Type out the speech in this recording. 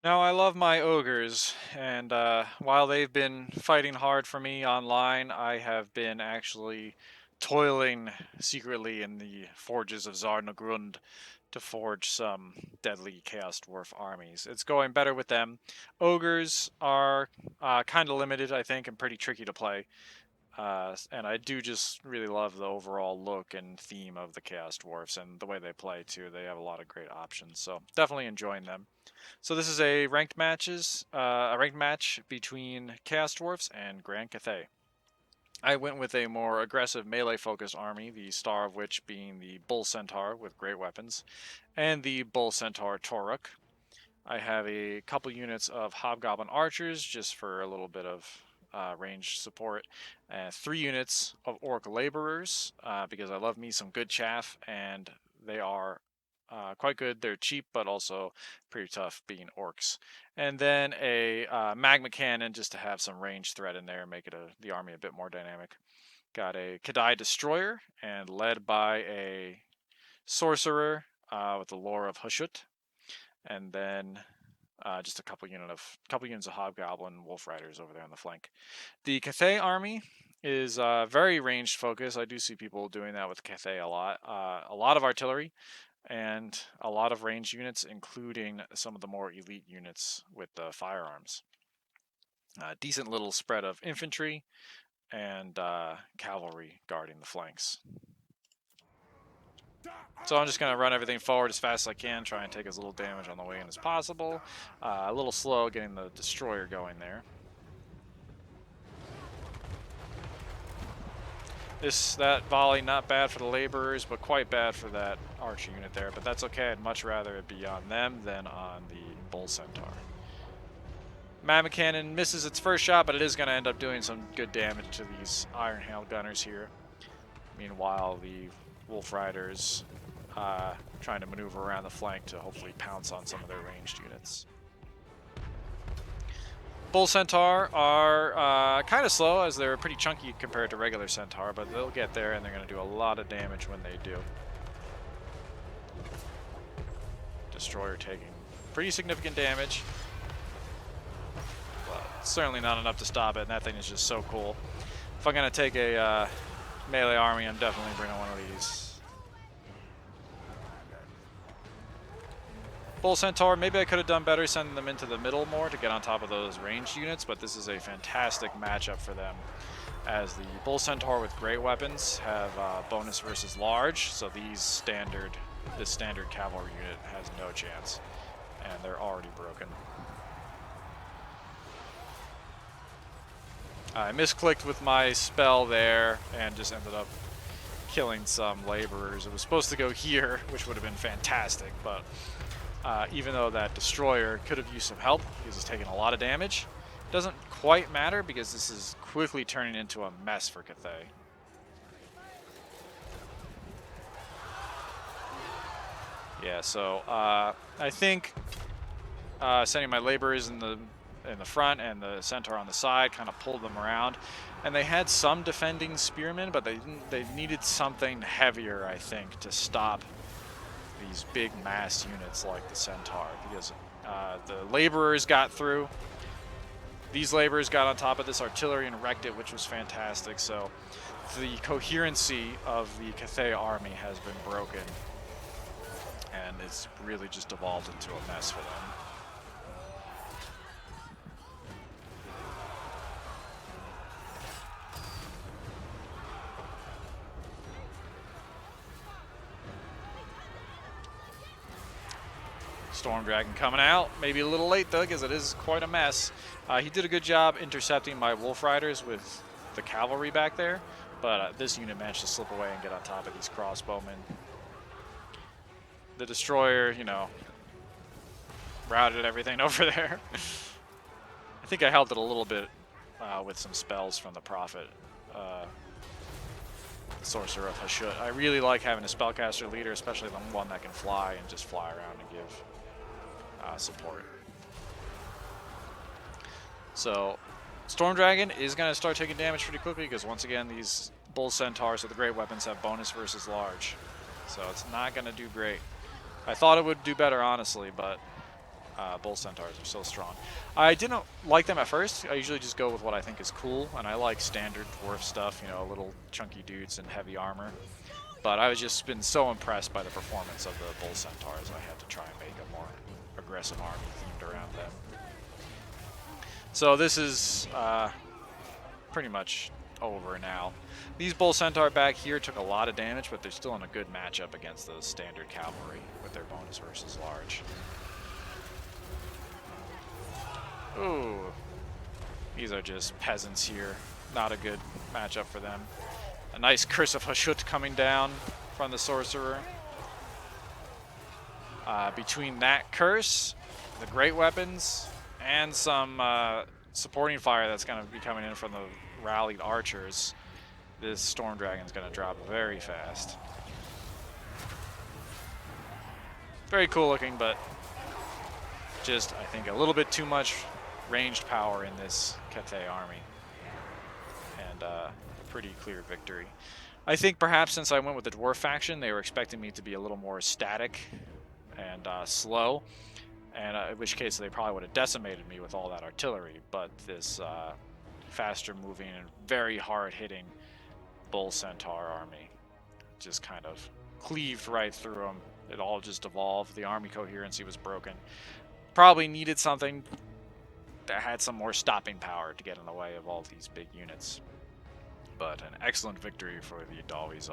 Now, I love my ogres, and while they've been fighting hard for me online, I have been actually toiling secretly in the forges of Zarnagrund to forge some deadly Chaos Dwarf armies. It's going better with them. Ogres are kind of limited, I think, and pretty tricky to play. And I do just really love the overall look and theme of the Chaos Dwarfs and the way they play, too. They have a lot of great options, so definitely enjoying them. So this is a ranked match between Chaos Dwarfs and Grand Cathay. I went with a more aggressive melee-focused army, the star of which being the Bull Centaur with great weapons, and the Bull Centaur Toruk. I have a couple units of Hobgoblin Archers just for a little bit of range support, 3 units of Orc Laborers because I love me some good chaff, and they are quite good. They're cheap, but also pretty tough being orcs. And then a magma cannon just to have some range threat in there and make the army a bit more dynamic. Got a Cathay destroyer and led by a sorcerer with the lore of Hushut, and then just a couple units of hobgoblin wolf riders over there on the flank. The Cathay army is very ranged focused. I do see people doing that with Cathay a lot. A lot of artillery and a lot of ranged units, including some of the more elite units with the firearms. Decent little spread of infantry and cavalry guarding the flanks. So I'm just going to run everything forward as fast as I can, try and take as little damage on the way in as possible. A little slow getting the destroyer going there. That volley, not bad for the laborers, but quite bad for that archer unit there. But that's okay. I'd much rather it be on them than on the Bull Centaur. Magma Cannon misses its first shot, but it is going to end up doing some good damage to these Iron Hail Gunners here. Meanwhile, the Wolf Riders trying to maneuver around the flank to hopefully pounce on some of their ranged units. Bull Centaur are kind of slow as they're pretty chunky compared to regular Centaur, but they'll get there and they're going to do a lot of damage when they do. Destroyer taking pretty significant damage. Well, certainly not enough to stop it, and that thing is just so cool. If I'm going to take a melee army, I'm definitely bringing one of these. Bull Centaur, maybe I could have done better sending them into the middle more to get on top of those ranged units, but this is a fantastic matchup for them, as the Bull Centaur with great weapons have bonus versus large, so this standard cavalry unit has no chance, and they're already broken. I misclicked with my spell there and just ended up killing some laborers. It was supposed to go here, which would have been fantastic, but even though that destroyer could have used some help because he's taking a lot of damage, it doesn't quite matter because this is quickly turning into a mess for Cathay. Yeah, so I think sending my laborers in the front and the centaur on the side kind of pulled them around, and they had some defending spearmen, but they needed something heavier, I think, to stop these big mass units like the centaur, because the laborers got through. These laborers got on top of this artillery and wrecked it, which was fantastic. So the coherency of the Cathay army has been broken, and it's really just evolved into a mess for them. Storm Dragon coming out, maybe a little late though, because it is quite a mess. He did a good job intercepting my Wolf Riders with the cavalry back there, but this unit managed to slip away and get on top of these crossbowmen. The destroyer, you know, routed everything over there. I think I helped it a little bit with some spells from the Prophet, Sorcerer of Hashut. I really like having a spellcaster leader, especially the one that can fly and just fly around and give support. So Storm Dragon is going to start taking damage pretty quickly because once again these Bull Centaurs with the great weapons have bonus versus large. So it's not going to do great. I thought it would do better, honestly, but Bull Centaurs are so strong. I didn't like them at first. I usually just go with what I think is cool, and I like standard dwarf stuff, you know, little chunky dudes and heavy armor. But I was just been so impressed by the performance of the Bull Centaurs, I had to try and make a more aggressive army themed around them. So this is pretty much over now. These Bull Centaur back here took a lot of damage, but they're still in a good matchup against the standard cavalry with their bonus versus large. Ooh. These are just peasants here. Not a good matchup for them. A nice Curse of Hashut coming down from the Sorcerer. Between that curse, the great weapons, and some supporting fire that's going to be coming in from the rallied archers, this Storm Dragon's going to drop very fast. Very cool looking, but just, I think, a little bit too much ranged power in this Cathay army. And a pretty clear victory. I think perhaps since I went with the Dwarf faction, they were expecting me to be a little more static and slow, and in which case they probably would have decimated me with all that artillery, but this faster moving and very hard hitting Bull Centaur army just kind of cleaved right through them. It all just evolved. The army coherency was broken. Probably needed something that had some more stopping power to get in the way of all these big units. But an excellent victory for the Dwarfs.